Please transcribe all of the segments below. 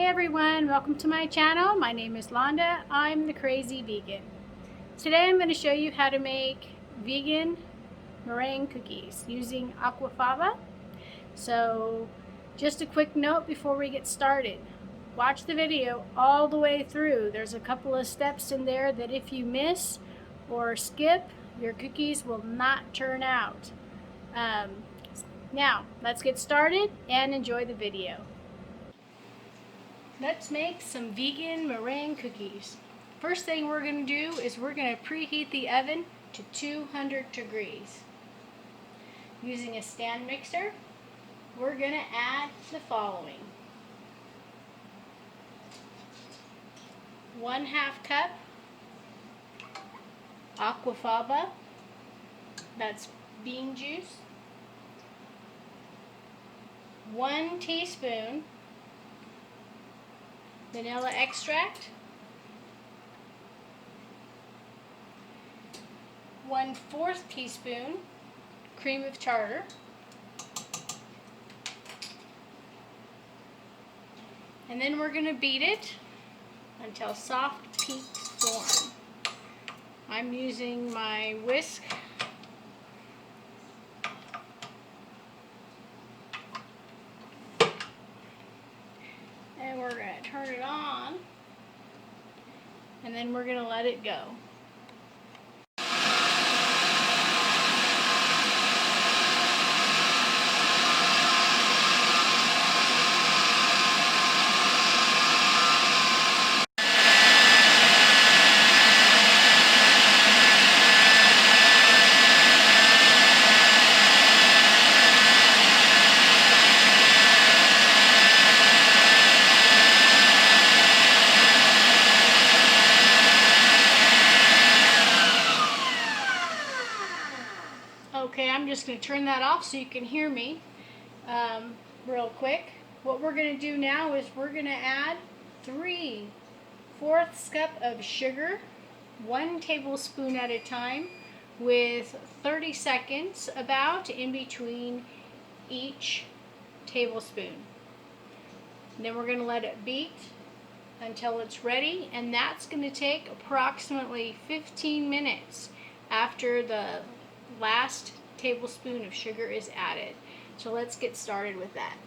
everyone, welcome to my channel. My name is Londa. I'm the Crazy Vegan. Today I'm going to show you how to make vegan meringue cookies using Aquafaba. So just a quick note before we get started. Watch the video all the way through. There's a couple of steps in there that if you miss or skip, your cookies will not turn out. Now let's get started and enjoy the video. Let's make some vegan meringue cookies. First thing we're going to do is we're going to preheat the oven to 200 degrees. Using a stand mixer, we're going to add the following. 1/2 cup Aquafaba, that's bean juice. 1 teaspoon vanilla extract, 1/4 teaspoon cream of tartar, and then we're going to beat it until soft peaks form. I'm using my whisk. And we're going to turn it on, and then we're going to let it go. Okay, I'm just going to turn that off so you can hear me real quick. What we're going to do now is we're going to add 3/4 cup of sugar, 1 tablespoon at a time, with 30 seconds about in between each tablespoon. And then we're going to let it beat until it's ready, and that's going to take approximately 15 minutes after the last tablespoon of sugar is added. So let's get started with that.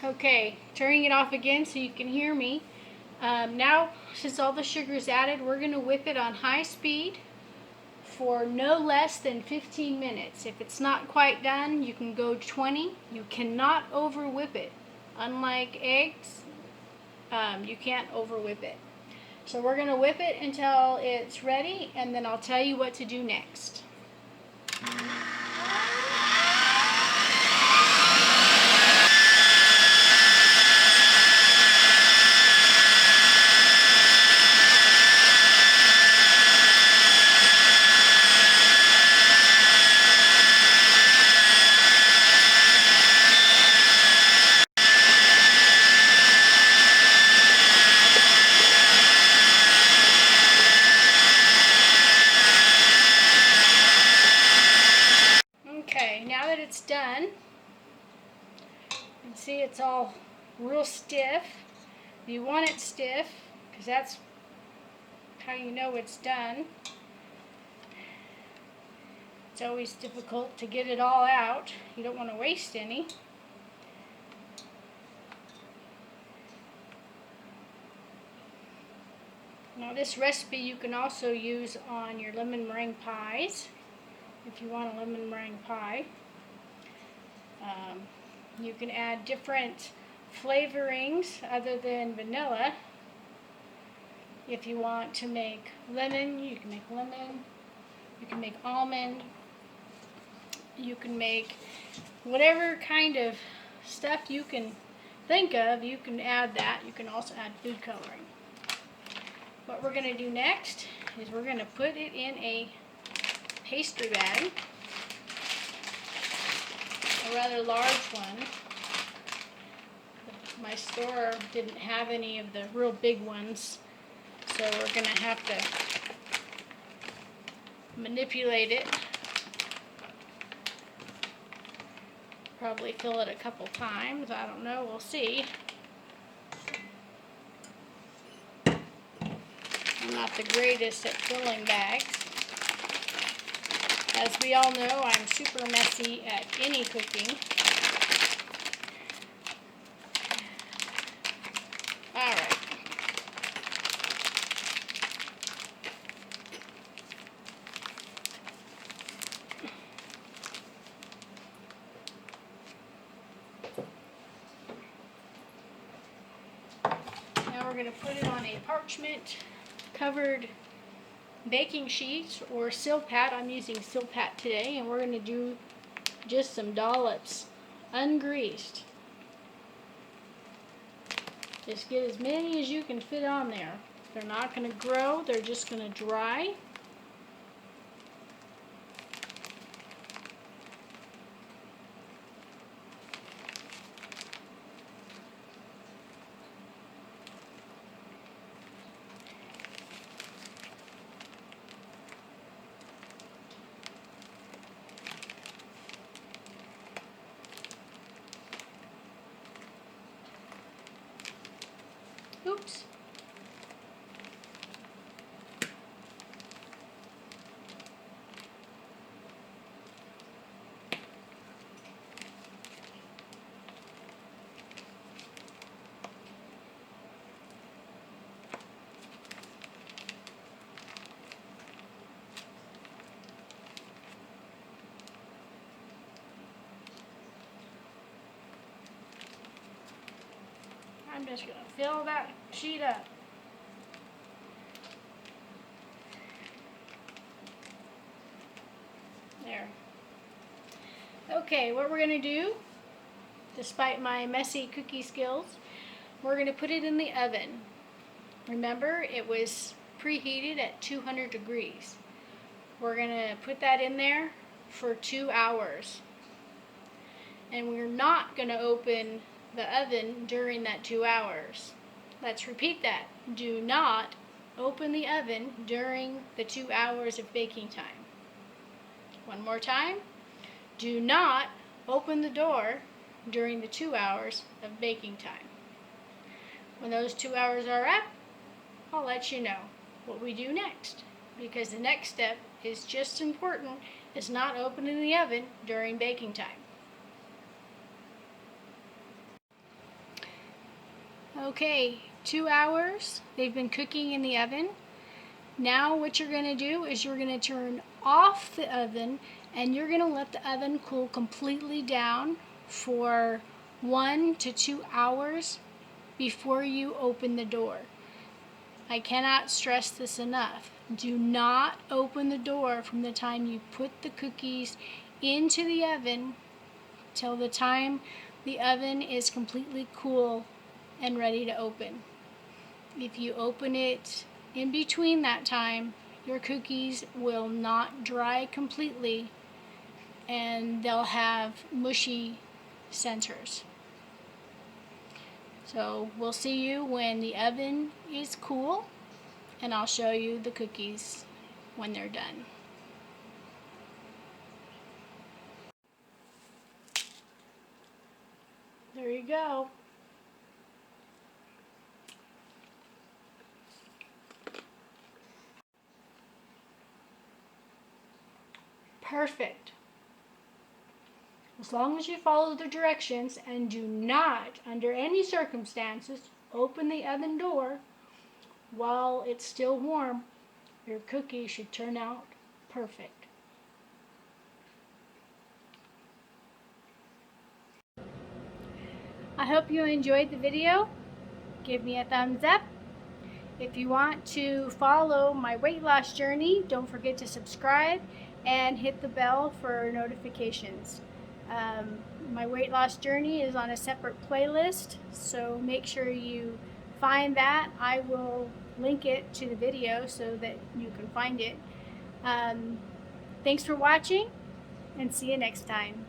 Okay, turning it off again so you can hear me. Now, since all the sugar is added, we're going to whip it on high speed for no less than 15 minutes. If it's not quite done, you can go 20. You cannot over whip it. Unlike eggs, you can't over whip it. So we're going to whip it until it's ready, and then I'll tell you what to do next. Okay, now that it's done, you can see it's all real stiff. You want it stiff because that's how you know it's done. It's always difficult to get it all out. You don't want to waste any. Now this recipe you can also use on your lemon meringue pies. If you want a lemon meringue pie, you can add different flavorings other than vanilla. If you want to make lemon, you can make lemon. You can make almond. You can make whatever kind of stuff you can think of. You can add that. You can also add food coloring. What we're going to do next is we're going to put it in a pastry bag, a rather large one. My store didn't have any of the real big ones, so we're going to have to manipulate it. Probably fill it a couple times, I don't know, we'll see. I'm not the greatest at filling bags. As we all know, I'm super messy at any cooking. Alright. Now we're going to put it on a parchment covered baking sheet or Silpat. I'm using Silpat today, and we're going to do just some dollops, ungreased. Just get as many as you can fit on there. They're not going to grow, they're just going to dry. Oops. I'm just going to fill that sheet up. There. Okay, what we're going to do, despite my messy cookie skills, we're going to put it in the oven. Remember, it was preheated at 200 degrees. We're going to put that in there for 2 hours. And we're not going to open the oven during that 2 hours. Let's repeat that. Do not open the oven during the 2 hours of baking time. One more time. Do not open the door during the 2 hours of baking time. When those 2 hours are up, I'll let you know what we do next, because the next step is just as important as not opening the oven during baking time. Okay, 2 hours, they've been cooking in the oven. Now what you're going to do is you're going to turn off the oven and you're going to let the oven cool completely down for 1 to 2 hours before you open the door. I cannot stress this enough. Do not open the door from the time you put the cookies into the oven till the time the oven is completely cool and ready to open. If you open it in between that time, your cookies will not dry completely and they'll have mushy centers. So we'll see you when the oven is cool, and I'll show you the cookies when they're done. There you go. Perfect. As long as you follow the directions and do not, under any circumstances, open the oven door while it's still warm, your cookie should turn out perfect. I hope you enjoyed the video. Give me a thumbs up. If you want to follow my weight loss journey, don't forget to subscribe and hit the bell for notifications. My weight loss journey is on a separate playlist, so make sure you find that. I will link it to the video so that you can find it. Thanks for watching, and see you next time.